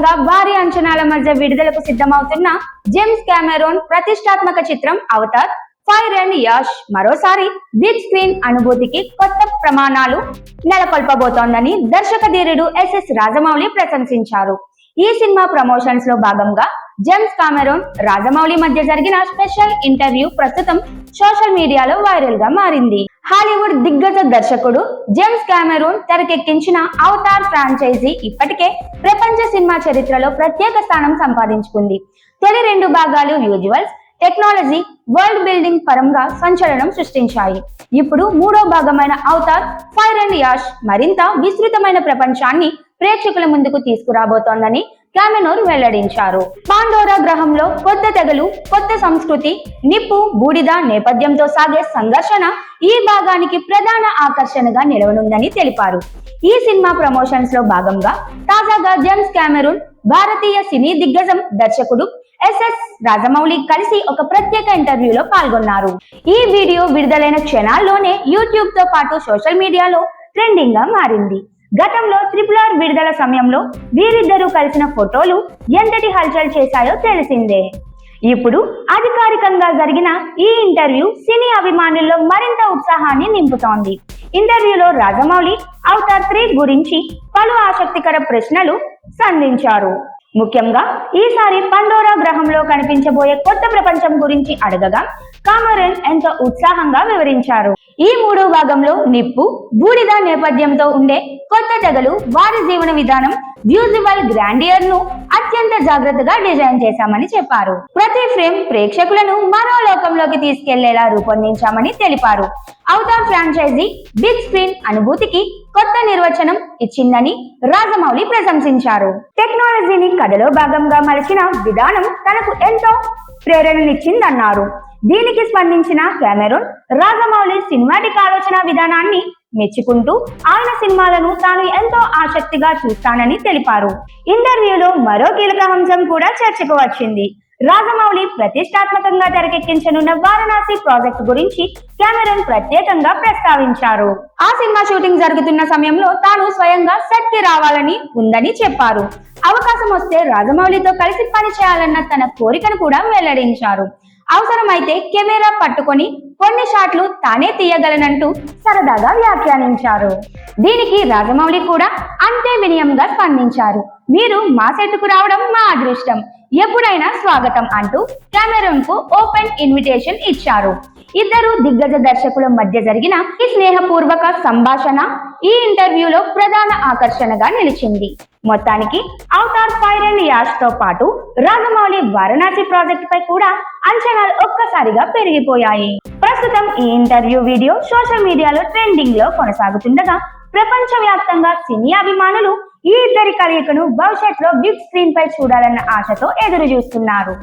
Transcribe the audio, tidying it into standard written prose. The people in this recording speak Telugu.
భాగంగా భారీ అంచనాల మధ్య విడుదలకు సిద్ధమవుతున్న జేమ్స్ కెమెరూన్ ప్రతిష్టాత్మక చిత్రం అవతార్ ఫైర్ అండ్ యాష్ మరోసారి బిగ్ స్క్రీన్ అనుభూతికి కొత్త ప్రమాణాలు నెలకొల్పబోతోందని దర్శక ధీరుడు ఎస్ఎస్ రాజమౌళి ప్రశంసించారు. ఈ సినిమా ప్రమోషన్స్ లో భాగంగా జేమ్స్ కెమెరూన్ రాజమౌళి మధ్య జరిగిన స్పెషల్ ఇంటర్వ్యూ ప్రస్తుతం సోషల్ మీడియాలో వైరల్ గా మారింది. హాలీవుడ్ దిగ్గజ దర్శకుడు జేమ్స్ కెమెరూన్ తెరకెక్కించిన అవతార్ ఫ్రాంచైజీ ఇప్పటికే ప్రపంచ సినిమా చరిత్రలో ప్రత్యేక స్థానం సంపాదించుకుంది. తొలి 2 భాగాలు విజువల్స్, టెక్నాలజీ, వరల్డ్ బిల్డింగ్ పరంగా సంచలనం సృష్టించాయి. ఇప్పుడు 3వ భాగమైన అవతార్ ఫైర్ అండ్ యాష్ మరింత విస్తృతమైన ప్రపంచాన్ని ప్రేక్షకుల ముందుకు తీసుకురాబోతోందని కెమెరూన్ వెల్లడించారు. పాండోరా గ్రహంలో కొత్త తెగలు, కొత్త సంస్కృతి, నిప్పు, బూడిద నేపథ్యంతో సాగే సంఘర్షణ ఈ భాగానికి ప్రధాన ఆకర్షణగా నిలవనుందని తెలిపారు. ఈ సినిమా ప్రమోషన్స్ లో భాగంగా తాజాగా జేమ్స్ కెమెరూన్ భారతీయ సినీ దిగ్గజం దర్శకుడు ఎస్ఎస్ రాజమౌళి కలిసి ఒక ప్రత్యేక ఇంటర్వ్యూలో పాల్గొన్నారు. ఈ వీడియో విడుదలైన క్షణాల్లోనే యూట్యూబ్ తో పాటు సోషల్ మీడియాలో ట్రెండింగ్ గా మారింది. గతంలో RRR విడుదల సమయంలో వీరిద్దరూ కలిసిన ఫోటోలు ఎంతటి హల్చల్ చేశాయో తెలిసిందే. ఇప్పుడు అధికారికంగా జరిగిన ఈ ఇంటర్వ్యూ సినీ అభిమానుల్లో మరింత ఉత్సాహాన్ని నింపుతోంది. ఇంటర్వ్యూలో రాజమౌళి అవతార్ 3 గురించి పలు ఆసక్తికర ప్రశ్నలు సంధించారు. ముఖ్యంగా ఈసారి పండోరా గ్రహంలో కనిపించబోయే కొత్త ప్రపంచం గురించి అడగగా కెమెరూన్ ఎంతో ఉత్సాహంగా వివరించారు. ఈ 3వ భాగంలో నిప్పు, బూడిద నేపథ్యంతో ఉండే కొత్త తెగలు, వారి జీవన విధానం, విజువల్ గ్రాండియర్ ను అత్యంత జాగ్రత్తగా డిజైన్ చేశామని చెప్పారు. ప్రతి ఫ్రేమ్ ప్రేక్షకులను మరో లోకంలోకి తీసుకెళ్లేలా రూపొందించామని తెలిపారు. అవతార్ ఫ్రాంచైజీ బిగ్ స్క్రీన్ అనుభూతికి కొత్త నిర్వచనం ఇచ్చిందని రాజమౌళి ప్రశంసించారు. టెక్నాలజీని కథలో భాగంగా మలచిన విధానం తనకు ఎంతో ప్రేరణనిచ్చిందన్నారు. దీనికి స్పందించిన కెమెరూన్ రాజమౌళి సినిమాటిక్ ఆలోచన విధానాన్ని మెచ్చుకుంటూ ఆయన సినిమాలను తాను ఎంతో ఆసక్తిగా చూస్తానని తెలిపారు. ఇంటర్వ్యూలో మరో కీలక అంశం కూడా చర్చకు వచ్చింది. రాజమౌళి ప్రతిష్టాత్మకంగా తెరకెక్కించనున్న వారణాసి ప్రాజెక్ట్ గురించి కెమెరూన్ ప్రత్యేకంగా ప్రస్తావించారు. ఆ సినిమా షూటింగ్ జరుగుతున్న సమయంలో తాను స్వయంగా సెట్ కి రావాలని ఉందని చెప్పారు. అవకాశం వస్తే రాజమౌళితో కలిసి పనిచేయాలన్న తన కోరికను కూడా వెల్లడించారు. అవసరమైతే కెమెరా పట్టుకొని కొన్ని షాట్లు తానే తీయగలనంటూ సరదాగా వ్యాఖ్యానించారు. దీనికి రాజమౌళి కూడా అంతే వినయంగా స్పందించారు. మీరు మా సెట్కు రావడం మా అదృష్టం, ఎప్పుడైనా స్వాగతం అంటూ కెమెరూన్ కు ఓపెన్ ఇన్విటేషన్ ఇచ్చారు. ఇద్దరు దిగ్గజ దర్శకుల మధ్య జరిగిన ఈ స్నేహపూర్వక సంభాషణ ఈ ఇంటర్వ్యూలో ప్రధాన ఆకర్షణగా నిలిచింది. మొత్తానికి అవతార్ ఫైర్ అండ్ యాష్ తో పాటు రాజమౌళి వారణాసి ప్రాజెక్ట్ పై కూడా అంచనాలు ఒక్కసారిగా పెరిగిపోయాయి. ప్రస్తుతం ఈ ఇంటర్వ్యూ వీడియో సోషల్ మీడియాలో ట్రెండింగ్ లో కొనసాగుతుండగా ప్రపంచవ్యాప్తంగా సినీ అభిమానులు ఈ ఇద్దరి కలయికను భవిష్యత్తులో బిగ్ స్క్రీన్ పై చూడాలన్న ఆశతో ఎదురు చూస్తున్నారు.